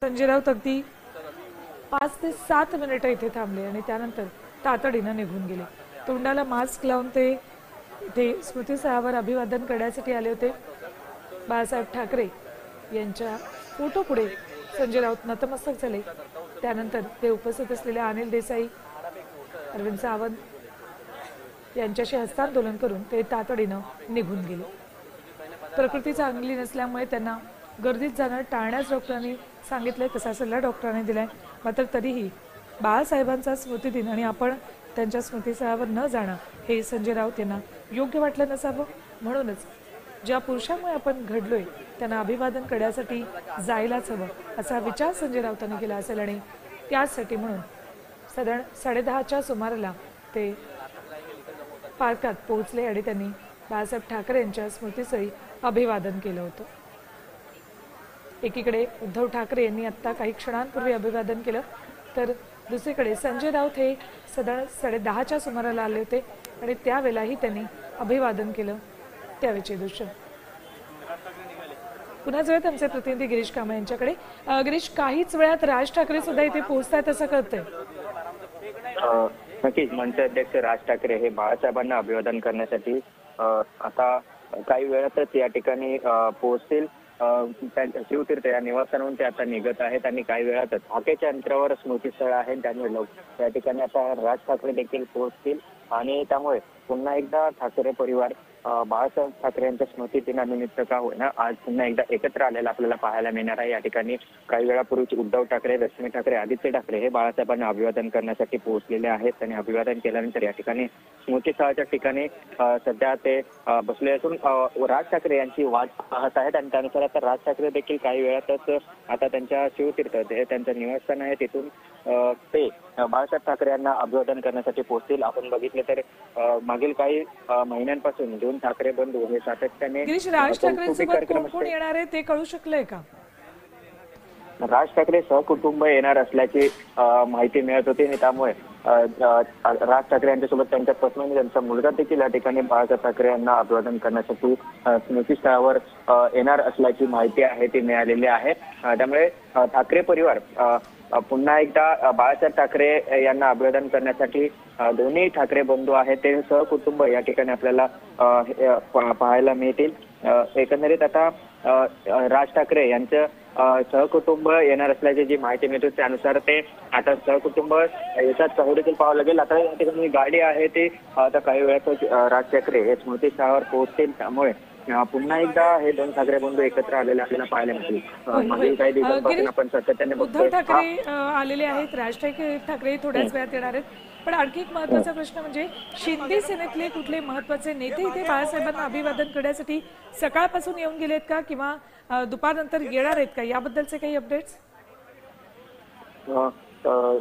संजय राऊत अगदी 5 ते 7 मिनिटं इथे थांबले आणि त्यानंतर तातडीनं निघून गेले। तोंडाला मास्क लावून ते इथे स्मृतिस्थळावर अभिवादन करण्यासाठी आले होते। बाळासाहेब ठाकरे यांच्या फोटो पुढे संजय राऊत नतमस्तक झाले। त्यानंतर ते उपस्थित असलेल्या अनिल देसाई, अरविंद सावंत यांच्याशी हस्तांदोलन करून ते तातडीनं निघून गेले। प्रकृती चांगली नसल्यामुळे त्यांना गर्दीत जाणं टाळण्यास डॉक्टरांनी सांगितले, तसा सल्ला डॉक्टरांनी दिलाय। मात्र तरीही बाळासाहेबांचा स्मृतिदिन आणि आपण त्यांच्या स्मृतिस्थळावर न जाणं हे संजय राऊत यांना योग्य वाटलं नसावं। म्हणूनच ज्या पुरुषामुळे आपण घडलोय त्यांना अभिवादन करण्यासाठी जायलाच हवं असा विचार संजय राऊतांनी केला असेल आणि त्यासाठी म्हणून साधारण 10:30च्या सुमाराला ते पार्कात पोहोचले आणि त्यांनी बाळासाहेब ठाकरे यांच्या स्मृतिस्थळी अभिवादन केलं होतं। एकीकडे उद्धव ठाकरे यांनी आता काही क्षणांपूर्वी अभिवादन केलं, तर दुसरीकडे संजय राऊत हे साधारण 10:30च्या सुमाराला आले होते आणि त्यावेळेलाही त्यांनी अभिवादन केलं। त्यावेळचे दृश्य पुन्हा जुळत आमचे प्रतिनिधी गिरीश कांबळे यांच्याकडे। गिरीश, काहीच वेळात राज ठाकरे सुद्धा इथे पोहोचतायत असं कळतंय? नक्कीच मनसे अध्यक्ष राज ठाकरे हे बाळासाहेबांना अभिवादन करण्यासाठी आता काही वेळातच या ठिकाणी पोहोचतील। त्यांच्या शिवतीर्थ या निवासावरून ते आता निघत आहेत आणि काही वेळातच हाकेच्या अंतरावर स्मृतिस्थळ आहे, त्यामुळे या ठिकाणी आता राज ठाकरे देखील पोहोचतील आणि त्यामुळे पुन्हा एकदा ठाकरे परिवार बाळासाहेब ठाकरे यांच्या स्मृतिदिनानिमित्त का होईना आज पुन्हा एकदा एकत्र आलेला आपल्याला पाहायला मिळणार आहे। या ठिकाणी काही वेळापूर्वी उद्धव ठाकरे, रश्मी ठाकरे, आदित्य ठाकरे हे बाळासाहेबांना अभिवादन करण्यासाठी पोहोचलेले आहेत। त्यांनी अभिवादन केल्यानंतर या ठिकाणी स्मृतिस्थळाच्या ठिकाणी सध्या ते बसले असून राज ठाकरे यांची वाट पाहत आहेत आणि त्यानुसार आता राज ठाकरे देखील काही वेळातच आता त्यांच्या शिवतीर्थ हे त्यांचं निवासस्थान आहे तिथून ते बाळासाहेब ठाकरे यांना अभिवादन करण्यासाठी पोहोचतील। आपण बघितले तर मागील काही महिन्यांपासून दोन ठाकरे बंधू हे सातत्याने राज ठाकरेंसोबत कोण कोण येणार आहे ते कळू शकलंय का? राज ठाकरे सहकुटुंब येणार असल्याची माहिती मिळत होती आणि त्यामुळे राज ठाकरे यांच्यासोबत त्यांच्या पत्नी, त्यांचा मुलगा देखील या ठिकाणी बाळासाहेब ठाकरे यांना अभिवादन करण्यासाठी स्मृतिस्थळावर येणार असल्याची माहिती आहे ती मिळालेली आहे। त्यामुळे ठाकरे परिवार पुन्हा एकदा बाळासाहेब ठाकरे यांना अभिवादन करण्यासाठी दोन्ही ठाकरे बंधू आहेत ते सहकुटुंब या ठिकाणी आपल्याला पाहायला मिळतील। एकंदरीत आता राज ठाकरे यांचं सहकुटुंब येणार असल्याची जी माहिती मिळते त्यानुसार ते आता सहकुटुंब याच्यात चौहरीतील पाहावं लागेल। आता या ठिकाणी गाडी आहे ती आता काही वेळातच राज ठाकरे हे स्मृतिस्थळावर पोहोचतील, त्यामुळे पुन्हा एकदा हे दोन ठाकरे बंधू एकत्र आलेले आपल्याला पाहायला मिळतील। मागील काही दिवसांपासून आपण सातत्याने उद्धव ठाकरे आलेले आहेत, राज ठाकरे थोड्याच वेळात येणार आहेत, पण आणखी एक महत्त्वाचा प्रश्न म्हणजे शिंदे सेनेतले कुठले महत्त्वाचे नेते इथे बाळासाहेबांना अभिवादन करण्यासाठी सकाळपासून येऊन गेलेत का किंवा दुपारनंतर येणार आहेत का, याबद्दलचे काही अपडेट्स?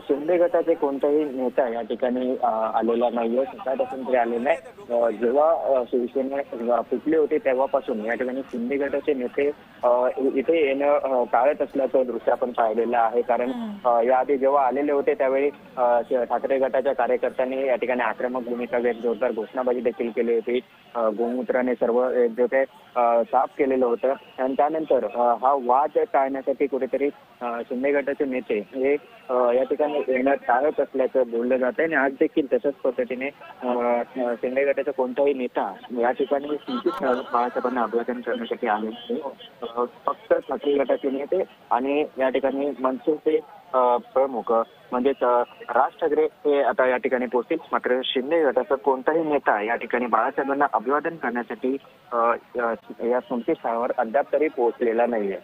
शिंदे गटाचे कोणताही नेता या ठिकाणी आलेला नाहीये, सकाळपासून तरी आले नाही। जेव्हा शिवसेना फुटली होती तेव्हापासून या ठिकाणी शिंदे गटाचे नेते इथे येणं टाळत असल्याचं दृश्य आपण पाहिलेलं आहे। कारण याआधी जेव्हा आलेले होते त्यावेळी ठाकरे गटाच्या कार्यकर्त्यांनी या ठिकाणी आक्रमक भूमिका घेत जोरदार घोषणाबाजी देखील केली होती। गोमूत्राने सर्व जे काही साफ केलेलं होतं आणि त्यानंतर हा वाद टाळण्यासाठी कुठेतरी शिंदे गटाचे नेते हे या ठिकाणी येणं टाळत असल्याचं बोललं जात आहे आणि आज देखील तशाच पद्धतीने शिंदे गटाचा कोणताही नेता या ठिकाणी बाळासाहेबांना अभिवादन करण्यासाठी आले नाही। फक्त ठाकरे गटाचे नेते आणि या ठिकाणी मनसेचे प्रमुख म्हणजेच राज ठाकरे हे आता या ठिकाणी पोहोचतील, मात्र शिंदे गटाचा कोणताही नेता या ठिकाणी बाळासाहेबांना अभिवादन करण्यासाठी या स्मृतिस्थळावर अद्याप तरी पोहोचलेला नाहीये।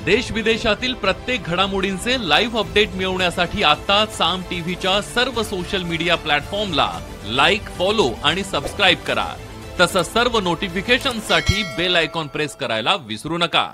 देश विदेशातील प्रत्येक घडामोडींचे लाईव्ह अपडेट मिळवण्यासाठी आता साम टीव्हीच्या सर्व सोशल मीडिया प्लॅटफॉर्मला लाईक, फॉलो आणि सबस्क्राईब करा। तसंच सर्व नोटिफिकेशनसाठी बेल आयकॉन प्रेस करायला विसरू नका।